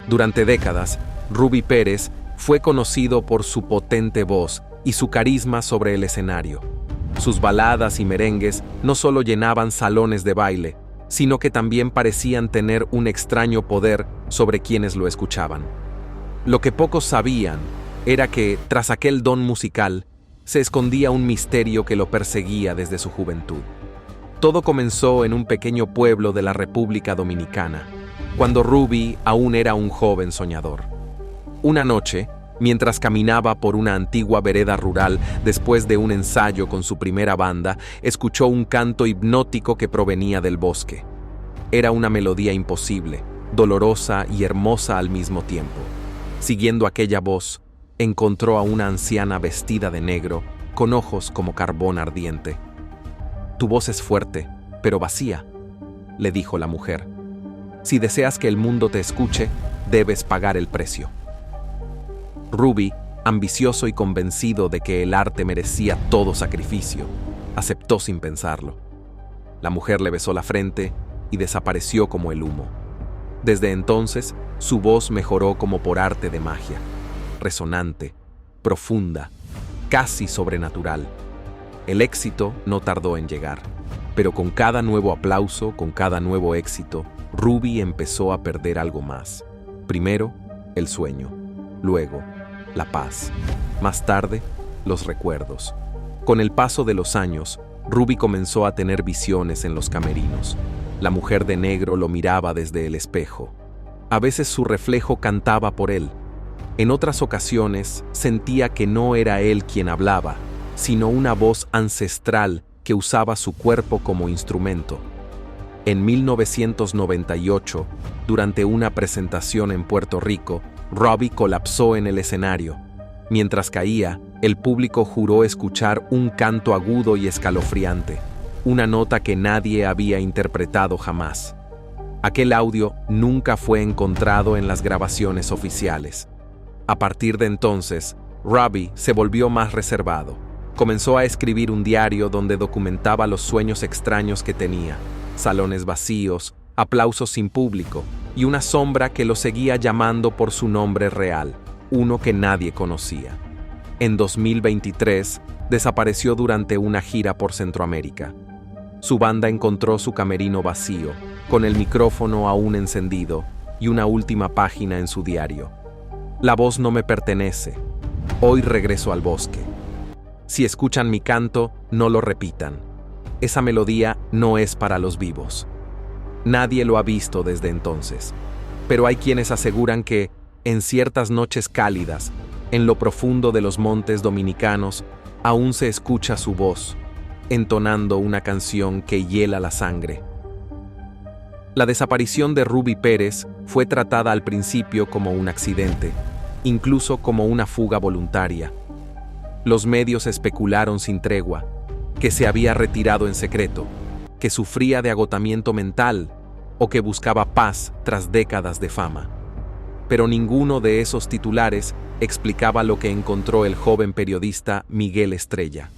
Durante décadas, Ruby Pérez fue conocido por su potente voz y su carisma sobre el escenario. Sus baladas y merengues no solo llenaban salones de baile, sino que también parecían tener un extraño poder sobre quienes lo escuchaban. Lo que pocos sabían era que, tras aquel don musical, se escondía un misterio que lo perseguía desde su juventud. Todo comenzó en un pequeño pueblo de la República Dominicana, cuando Ruby aún era un joven soñador. Una noche, mientras caminaba por una antigua vereda rural después de un ensayo con su primera banda, escuchó un canto hipnótico que provenía del bosque. Era una melodía imposible, dolorosa y hermosa al mismo tiempo. Siguiendo aquella voz, encontró a una anciana vestida de negro, con ojos como carbón ardiente. «Tu voz es fuerte, pero vacía», le dijo la mujer. «Si deseas que el mundo te escuche, debes pagar el precio». Ruby, ambicioso y convencido de que el arte merecía todo sacrificio, aceptó sin pensarlo. La mujer le besó la frente y desapareció como el humo. Desde entonces, su voz mejoró como por arte de magia, resonante, profunda, casi sobrenatural. El éxito no tardó en llegar, pero con cada nuevo aplauso, con cada nuevo éxito, Ruby empezó a perder algo más. Primero, el sueño, luego, la paz, más tarde, los recuerdos. Con el paso de los años, Ruby comenzó a tener visiones en los camerinos. La mujer de negro lo miraba desde el espejo. A veces su reflejo cantaba por él. En otras ocasiones, sentía que no era él quien hablaba, sino una voz ancestral que usaba su cuerpo como instrumento. En 1998, durante una presentación en Puerto Rico, Ruby colapsó en el escenario. Mientras caía, el público juró escuchar un canto agudo y escalofriante, una nota que nadie había interpretado jamás. Aquel audio nunca fue encontrado en las grabaciones oficiales. A partir de entonces, Ruby se volvió más reservado. Comenzó a escribir un diario donde documentaba los sueños extraños que tenía, salones vacíos, aplausos sin público y una sombra que lo seguía llamando por su nombre real, uno que nadie conocía. En 2023, desapareció durante una gira por Centroamérica. Su banda encontró su camerino vacío, con el micrófono aún encendido y una última página en su diario. «La voz no me pertenece. Hoy regreso al bosque. Si escuchan mi canto, no lo repitan. Esa melodía no es para los vivos». Nadie lo ha visto desde entonces, pero hay quienes aseguran que, en ciertas noches cálidas, en lo profundo de los montes dominicanos, aún se escucha su voz, entonando una canción que hiela la sangre. La desaparición de Ruby Pérez fue tratada al principio como un accidente, incluso como una fuga voluntaria. Los medios especularon sin tregua, que se había retirado en secreto, que sufría de agotamiento mental o que buscaba paz tras décadas de fama. Pero ninguno de esos titulares explicaba lo que encontró el joven periodista Miguel Estrella.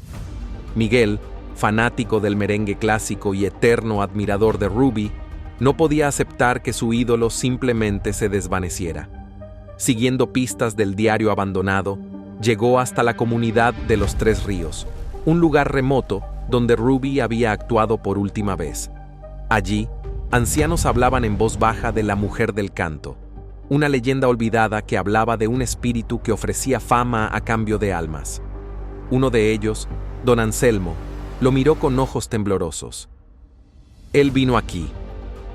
Miguel, fanático del merengue clásico y eterno admirador de Ruby, no podía aceptar que su ídolo simplemente se desvaneciera. Siguiendo pistas del diario abandonado, llegó hasta la comunidad de Los Tres Ríos, un lugar remoto donde Ruby había actuado por última vez. Allí, ancianos hablaban en voz baja de la mujer del canto, una leyenda olvidada que hablaba de un espíritu que ofrecía fama a cambio de almas. Uno de ellos, don Anselmo, lo miró con ojos temblorosos. «Él vino aquí.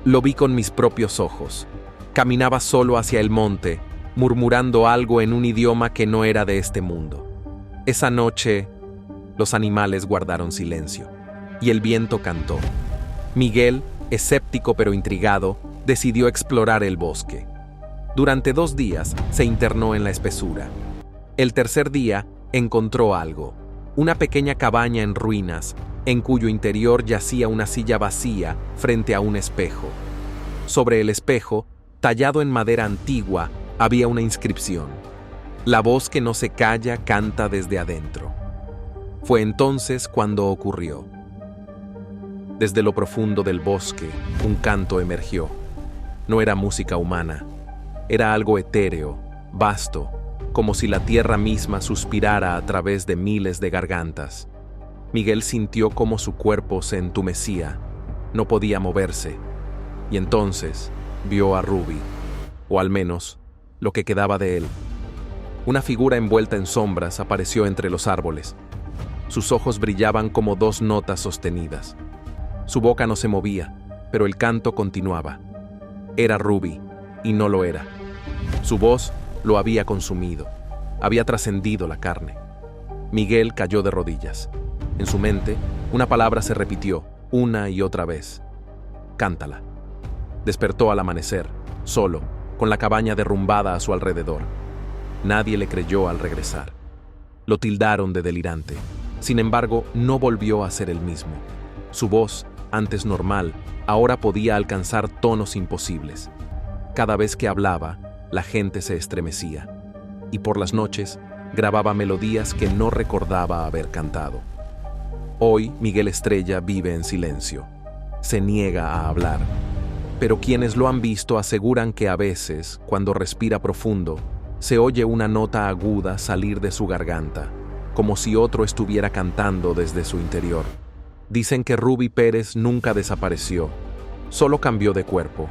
Lo vi con mis propios ojos. Caminaba solo hacia el monte, murmurando algo en un idioma que no era de este mundo. Esa noche, los animales guardaron silencio, y el viento cantó. Miguel, escéptico pero intrigado, decidió explorar el bosque. Durante 2 días se internó en la espesura. El tercer día encontró algo, una pequeña cabaña en ruinas, en cuyo interior yacía una silla vacía frente a un espejo. Sobre el espejo, tallado en madera antigua, había una inscripción: «La voz que no se calla canta desde adentro». Fue entonces cuando ocurrió. Desde lo profundo del bosque, un canto emergió. No era música humana, era algo etéreo, vasto, como si la tierra misma suspirara a través de miles de gargantas. Miguel sintió cómo su cuerpo se entumecía, no podía moverse, y entonces vio a Ruby, o al menos lo que quedaba de él. Una figura envuelta en sombras apareció entre los árboles. Sus ojos brillaban como dos notas sostenidas. Su boca no se movía, pero el canto continuaba. Era Ruby, y no lo era. Su voz lo había consumido, había trascendido la carne. Miguel cayó de rodillas. En su mente, una palabra se repitió, una y otra vez. Cántala. Despertó al amanecer, solo, con la cabaña derrumbada a su alrededor. Nadie le creyó al regresar. Lo tildaron de delirante. Sin embargo, no volvió a ser el mismo. Su voz, antes normal, ahora podía alcanzar tonos imposibles. Cada vez que hablaba, la gente se estremecía. Y por las noches, grababa melodías que no recordaba haber cantado. Hoy, Miguel Estrella vive en silencio. Se niega a hablar. Pero quienes lo han visto aseguran que a veces, cuando respira profundo, se oye una nota aguda salir de su garganta, como si otro estuviera cantando desde su interior. Dicen que Ruby Pérez nunca desapareció, solo cambió de cuerpo.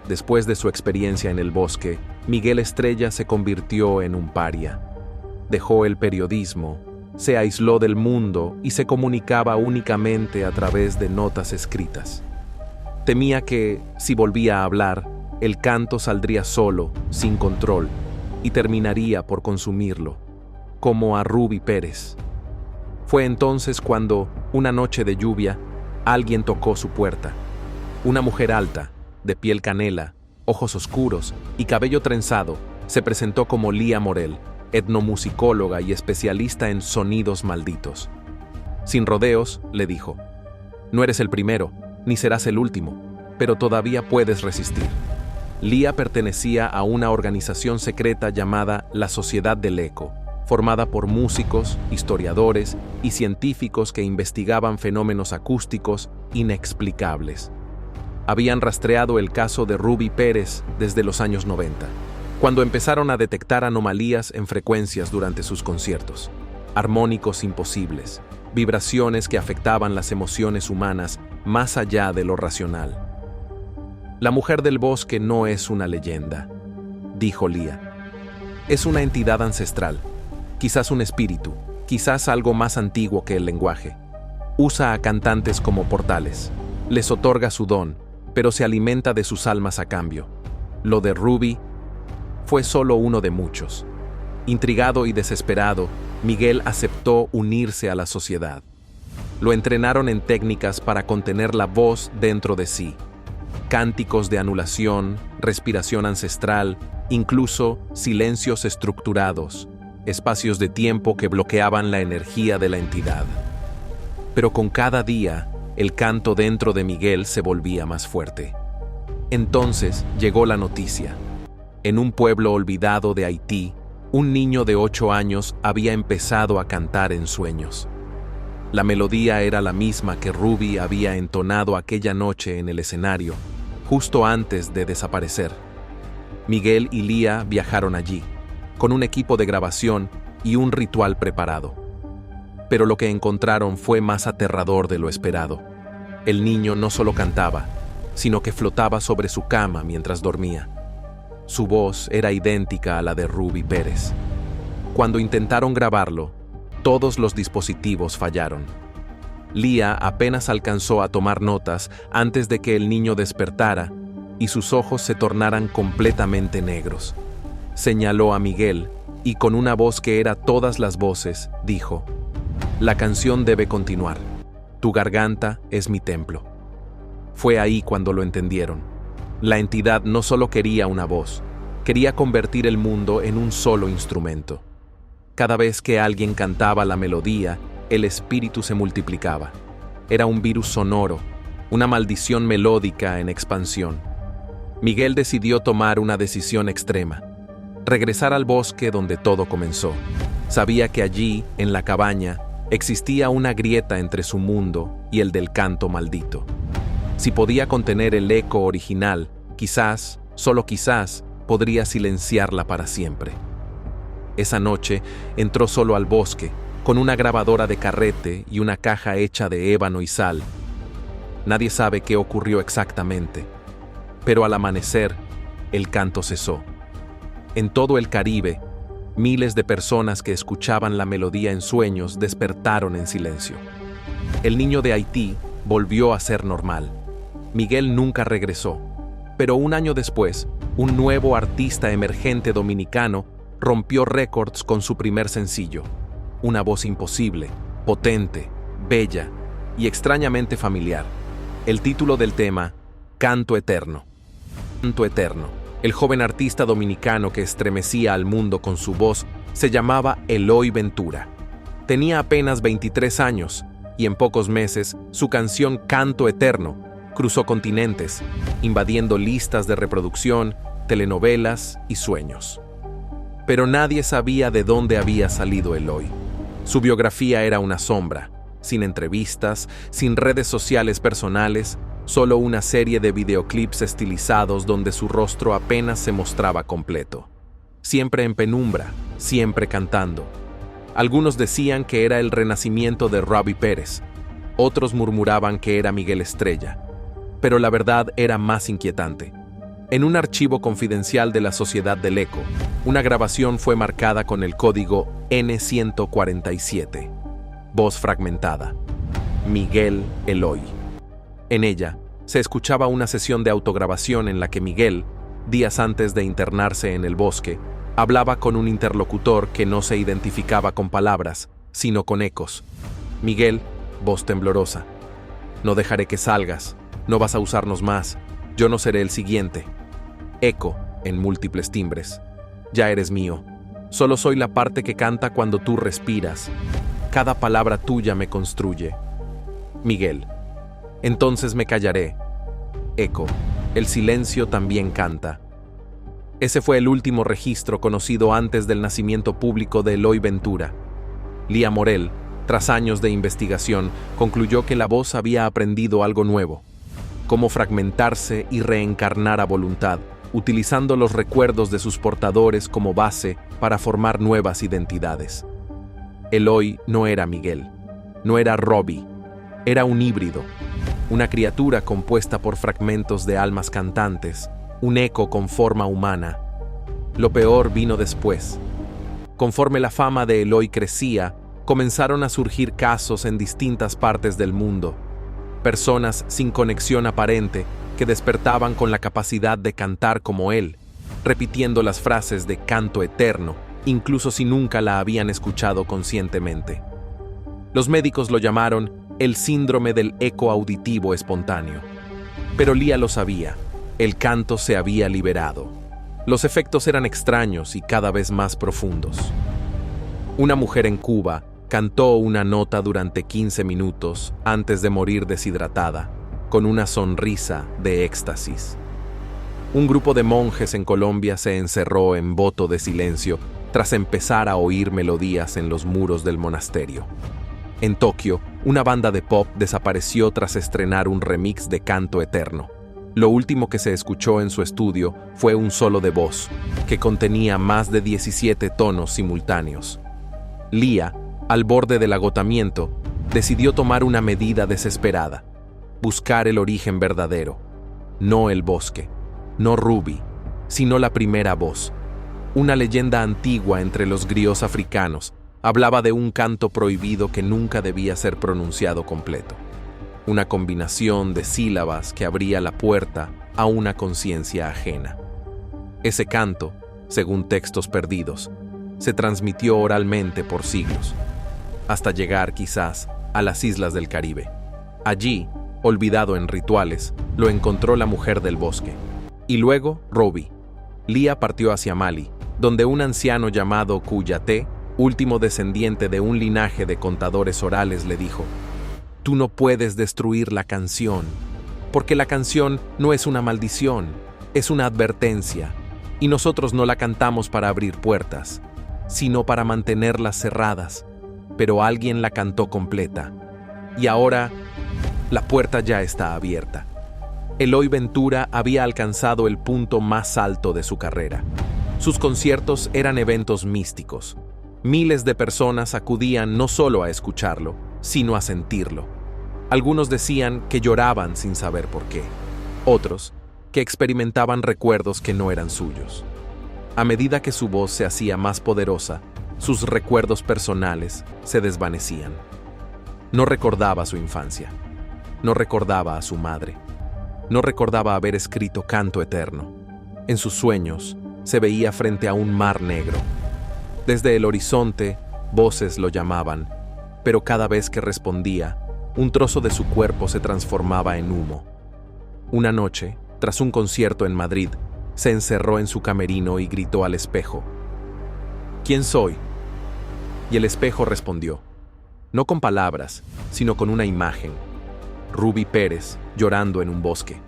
Después de su experiencia en el bosque, Miguel Estrella se convirtió en un paria. Dejó el periodismo, se aisló del mundo y se comunicaba únicamente a través de notas escritas. Temía que, si volvía a hablar, el canto saldría solo, sin control, y terminaría por consumirlo, como a Ruby Pérez. Fue entonces cuando, una noche de lluvia, alguien tocó su puerta. Una mujer alta, de piel canela, ojos oscuros y cabello trenzado, se presentó como Lía Morel, etnomusicóloga y especialista en sonidos malditos. Sin rodeos, le dijo: «No eres el primero, ni serás el último, pero todavía puedes resistir». Lía pertenecía a una organización secreta llamada la Sociedad del Eco, formada por músicos, historiadores y científicos que investigaban fenómenos acústicos inexplicables. Habían rastreado el caso de Ruby Pérez desde los años 90, cuando empezaron a detectar anomalías en frecuencias durante sus conciertos, armónicos imposibles, vibraciones que afectaban las emociones humanas más allá de lo racional. «La mujer del bosque no es una leyenda», dijo Lía. «Es una entidad ancestral, quizás un espíritu, quizás algo más antiguo que el lenguaje. Usa a cantantes como portales, les otorga su don, pero se alimenta de sus almas a cambio. Lo de Ruby fue solo uno de muchos». Intrigado y desesperado, Miguel aceptó unirse a la sociedad. Lo entrenaron en técnicas para contener la voz dentro de sí. Cánticos de anulación, respiración ancestral, incluso silencios estructurados, espacios de tiempo que bloqueaban la energía de la entidad. Pero con cada día, el canto dentro de Miguel se volvía más fuerte. Entonces llegó la noticia. En un pueblo olvidado de Haití, un niño de 8 años había empezado a cantar en sueños. La melodía era la misma que Ruby había entonado aquella noche en el escenario, justo antes de desaparecer. Miguel y Lía viajaron allí, con un equipo de grabación y un ritual preparado. Pero lo que encontraron fue más aterrador de lo esperado. El niño no solo cantaba, sino que flotaba sobre su cama mientras dormía. Su voz era idéntica a la de Ruby Pérez. Cuando intentaron grabarlo, todos los dispositivos fallaron. Lía apenas alcanzó a tomar notas antes de que el niño despertara y sus ojos se tornaran completamente negros. Señaló a Miguel y con una voz que era todas las voces, dijo: «La canción debe continuar. Tu garganta es mi templo». Fue ahí cuando lo entendieron. La entidad no solo quería una voz, quería convertir el mundo en un solo instrumento. Cada vez que alguien cantaba la melodía, el espíritu se multiplicaba. Era un virus sonoro, una maldición melódica en expansión. Miguel decidió tomar una decisión extrema: regresar al bosque donde todo comenzó. Sabía que allí, en la cabaña, existía una grieta entre su mundo y el del canto maldito. Si podía contener el eco original, quizás, solo quizás, podría silenciarla para siempre. Esa noche entró solo al bosque, con una grabadora de carrete y una caja hecha de ébano y sal. Nadie sabe qué ocurrió exactamente, pero al amanecer, el canto cesó. En todo el Caribe, miles de personas que escuchaban la melodía en sueños despertaron en silencio. El niño de Haití volvió a ser normal. Miguel nunca regresó, pero un año después, un nuevo artista emergente dominicano rompió récords con su primer sencillo. Una voz imposible, potente, bella y extrañamente familiar. El título del tema, Canto Eterno. Canto Eterno. El joven artista dominicano que estremecía al mundo con su voz se llamaba Eloy Ventura. Tenía apenas 23 años y en pocos meses su canción Canto Eterno cruzó continentes, invadiendo listas de reproducción, telenovelas y sueños. Pero nadie sabía de dónde había salido Eloy. Su biografía era una sombra, sin entrevistas, sin redes sociales personales, solo una serie de videoclips estilizados donde su rostro apenas se mostraba completo. Siempre en penumbra, siempre cantando. Algunos decían que era el renacimiento de Robbie Pérez, otros murmuraban que era Miguel Estrella. Pero la verdad era más inquietante. En un archivo confidencial de la Sociedad del Eco, una grabación fue marcada con el código N147. Voz fragmentada. Miguel Eloy. En ella, se escuchaba una sesión de autograbación en la que Miguel, días antes de internarse en el bosque, hablaba con un interlocutor que no se identificaba con palabras, sino con ecos. Miguel, voz temblorosa. No dejaré que salgas. No vas a usarnos más. Yo no seré el siguiente. Eco, en múltiples timbres. Ya eres mío. Solo soy la parte que canta cuando tú respiras. Cada palabra tuya me construye. Miguel. Entonces me callaré. Eco. El silencio también canta. Ese fue el último registro conocido antes del nacimiento público de Eloy Ventura. Lía Morel, tras años de investigación, concluyó que la voz había aprendido algo nuevo. Cómo fragmentarse y reencarnar a voluntad, utilizando los recuerdos de sus portadores como base para formar nuevas identidades. Eloy no era Miguel, no era Robbie, era un híbrido, una criatura compuesta por fragmentos de almas cantantes, un eco con forma humana. Lo peor vino después. Conforme la fama de Eloy crecía, comenzaron a surgir casos en distintas partes del mundo. Personas sin conexión aparente que despertaban con la capacidad de cantar como él, repitiendo las frases de Canto Eterno, incluso si nunca la habían escuchado conscientemente. Los médicos lo llamaron el síndrome del eco auditivo espontáneo. Pero Lía lo sabía, el canto se había liberado. Los efectos eran extraños y cada vez más profundos. Una mujer en Cuba cantó una nota durante 15 minutos antes de morir deshidratada, con una sonrisa de éxtasis. Un grupo de monjes en Colombia se encerró en voto de silencio tras empezar a oír melodías en los muros del monasterio. En Tokio, una banda de pop desapareció tras estrenar un remix de Canto Eterno. Lo último que se escuchó en su estudio fue un solo de voz, que contenía más de 17 tonos simultáneos. Lía, al borde del agotamiento, decidió tomar una medida desesperada: buscar el origen verdadero, no el bosque, no Ruby, sino la primera voz. Una leyenda antigua entre los griots africanos hablaba de un canto prohibido que nunca debía ser pronunciado completo, una combinación de sílabas que abría la puerta a una conciencia ajena. Ese canto, según textos perdidos, se transmitió oralmente por siglos, hasta llegar quizás a las islas del Caribe. Allí, olvidado en rituales, lo encontró la mujer del bosque. Y luego, Robbie. Lía partió hacia Mali, donde un anciano llamado Kouyaté, último descendiente de un linaje de contadores orales, le dijo: «Tú no puedes destruir la canción, porque la canción no es una maldición, es una advertencia, y nosotros no la cantamos para abrir puertas, sino para mantenerlas cerradas, pero alguien la cantó completa, y ahora la puerta ya está abierta». Eloy Ventura había alcanzado el punto más alto de su carrera. Sus conciertos eran eventos místicos. Miles de personas acudían no solo a escucharlo, sino a sentirlo. Algunos decían que lloraban sin saber por qué. Otros, que experimentaban recuerdos que no eran suyos. A medida que su voz se hacía más poderosa, sus recuerdos personales se desvanecían. No recordaba su infancia. No recordaba a su madre. No recordaba haber escrito Canto Eterno. En sus sueños, se veía frente a un mar negro. Desde el horizonte, voces lo llamaban, pero cada vez que respondía, un trozo de su cuerpo se transformaba en humo. Una noche, tras un concierto en Madrid, se encerró en su camerino y gritó al espejo: ¿Quién soy? Y el espejo respondió, no con palabras, sino con una imagen. Ruby Pérez, llorando en un bosque.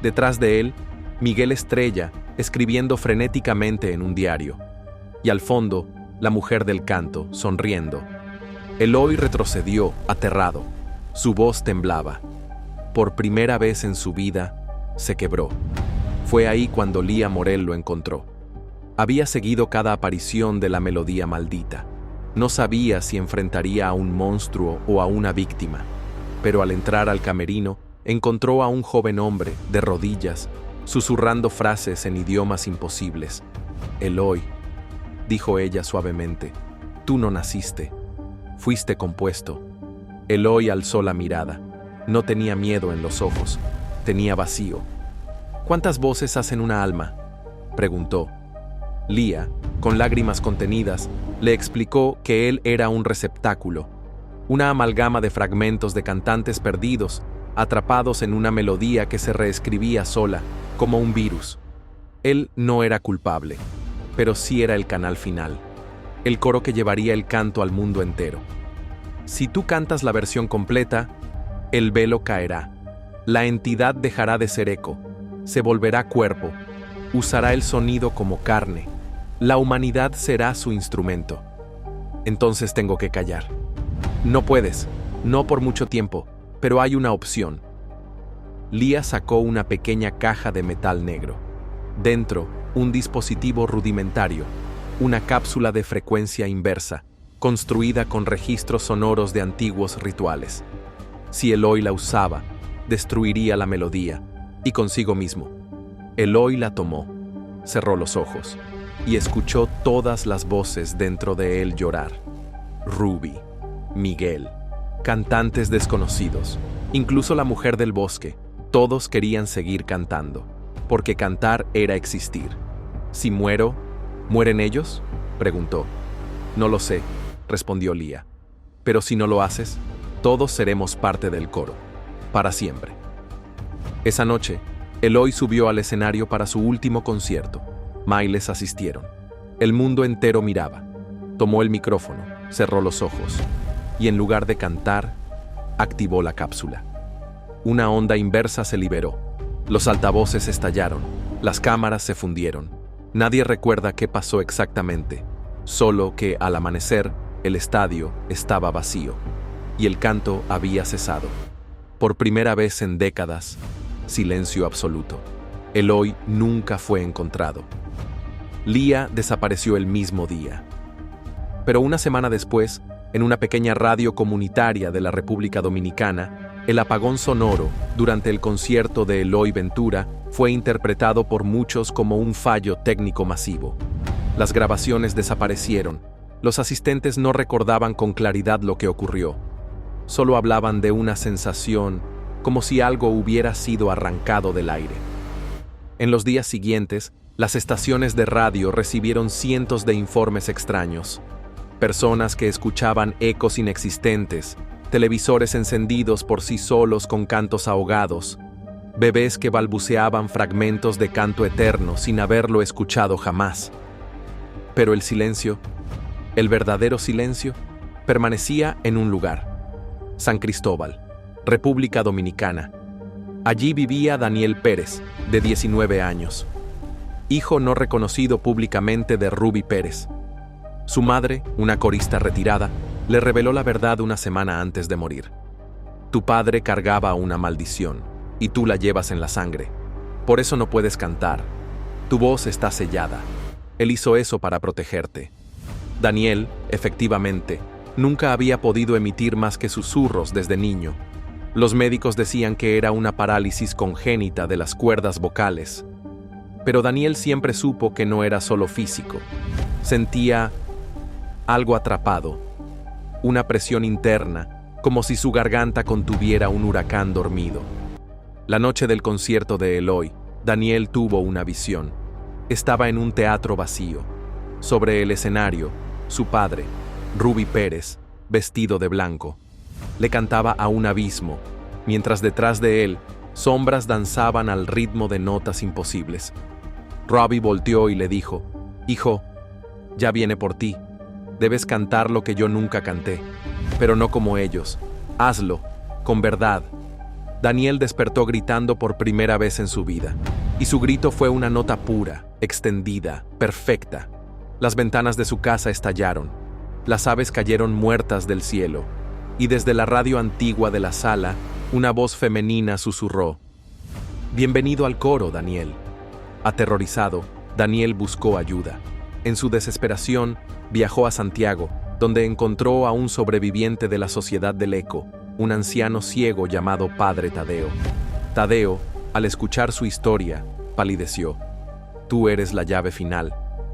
Detrás de él, Miguel Estrella, escribiendo frenéticamente en un diario. Y al fondo, la mujer del canto, sonriendo. Eloy retrocedió, aterrado. Su voz temblaba. Por primera vez en su vida, se quebró. Fue ahí cuando Lía Morel lo encontró. Había seguido cada aparición de la melodía maldita. No sabía si enfrentaría a un monstruo o a una víctima. Pero al entrar al camerino, encontró a un joven hombre, de rodillas, susurrando frases en idiomas imposibles. Eloy, dijo ella suavemente, tú no naciste, fuiste compuesto. Eloy alzó la mirada. No tenía miedo en los ojos, tenía vacío. ¿Cuántas voces hacen una alma?, preguntó. Lía, con lágrimas contenidas, le explicó que él era un receptáculo, una amalgama de fragmentos de cantantes perdidos, atrapados en una melodía que se reescribía sola, como un virus. Él no era culpable, pero sí era el canal final, el coro que llevaría el canto al mundo entero. Si tú cantas la versión completa, el velo caerá, la entidad dejará de ser eco, se volverá cuerpo, usará el sonido como carne, la humanidad será su instrumento. Entonces tengo que callar. No puedes, no por mucho tiempo, pero hay una opción. Lía sacó una pequeña caja de metal negro. Dentro, un dispositivo rudimentario, una cápsula de frecuencia inversa, construida con registros sonoros de antiguos rituales. Si Eloy la usaba, destruiría la melodía, y consigo mismo. Eloy la tomó, cerró los ojos, y escuchó todas las voces dentro de él llorar. Ruby, Miguel, cantantes desconocidos, incluso la mujer del bosque, todos querían seguir cantando, porque cantar era existir. Si muero, ¿mueren ellos?, preguntó. No lo sé, respondió Lía. Pero si no lo haces, todos seremos parte del coro, para siempre. Esa noche, Eloy subió al escenario para su último concierto. Miles asistieron. El mundo entero miraba. Tomó el micrófono, cerró los ojos, y en lugar de cantar, activó la cápsula. Una onda inversa se liberó. Los altavoces estallaron, las cámaras se fundieron. Nadie recuerda qué pasó exactamente, solo que al amanecer, el estadio estaba vacío, y el canto había cesado. Por primera vez en décadas, silencio absoluto. Eloy nunca fue encontrado. Lía desapareció el mismo día. Pero una semana después, en una pequeña radio comunitaria de la República Dominicana, el apagón sonoro durante el concierto de Eloy Ventura fue interpretado por muchos como un fallo técnico masivo. Las grabaciones desaparecieron. Los asistentes no recordaban con claridad lo que ocurrió. Solo hablaban de una sensación, como si algo hubiera sido arrancado del aire. En los días siguientes, las estaciones de radio recibieron cientos de informes extraños. Personas que escuchaban ecos inexistentes, televisores encendidos por sí solos con cantos ahogados, bebés que balbuceaban fragmentos de Canto Eterno sin haberlo escuchado jamás. Pero el silencio, el verdadero silencio, permanecía en un lugar: San Cristóbal, República Dominicana. Allí vivía Daniel Pérez, de 19 años, hijo no reconocido públicamente de Ruby Pérez. Su madre, una corista retirada, le reveló la verdad una semana antes de morir. Tu padre cargaba una maldición. y tú la llevas en la sangre. Por eso no puedes cantar. Tu voz está sellada. Él hizo eso para protegerte. Daniel, efectivamente, nunca había podido emitir más que susurros desde niño. Los médicos decían que era una parálisis congénita de las cuerdas vocales. Pero Daniel siempre supo que no era solo físico. Sentía algo atrapado, una presión interna, como si su garganta contuviera un huracán dormido. La noche del concierto de Eloy, Daniel tuvo una visión. Estaba en un teatro vacío. Sobre el escenario, su padre, Ruby Pérez, vestido de blanco, le cantaba a un abismo, mientras detrás de él, sombras danzaban al ritmo de notas imposibles. Robbie volteó y le dijo: «Hijo, ya viene por ti. Debes cantar lo que yo nunca canté, pero no como ellos. Hazlo, con verdad». Daniel despertó gritando por primera vez en su vida, y su grito fue una nota pura, extendida, perfecta. Las ventanas de su casa estallaron, las aves cayeron muertas del cielo, y desde la radio antigua de la sala, una voz femenina susurró: «Bienvenido al coro, Daniel». Aterrorizado, Daniel buscó ayuda. En su desesperación, viajó a Santiago, donde encontró a un sobreviviente de la Sociedad del Eco, un anciano ciego llamado Padre Tadeo. Tadeo, al escuchar su historia, palideció. «Tú eres la llave final,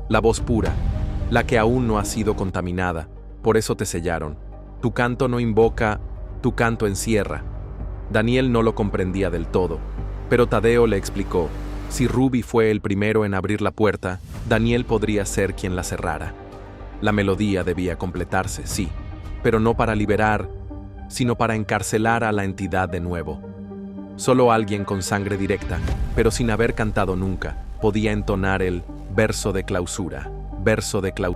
la voz pura, la que aún no ha sido contaminada, por eso te sellaron. Tu canto no invoca, tu canto encierra». Daniel no lo comprendía del todo, pero Tadeo le explicó: si Ruby fue el primero en abrir la puerta, Daniel podría ser quien la cerrara. La melodía debía completarse, sí, pero no para liberar, sino para encarcelar a la entidad de nuevo. Solo alguien con sangre directa, pero sin haber cantado nunca, podía entonar el verso de clausura, verso de clausura.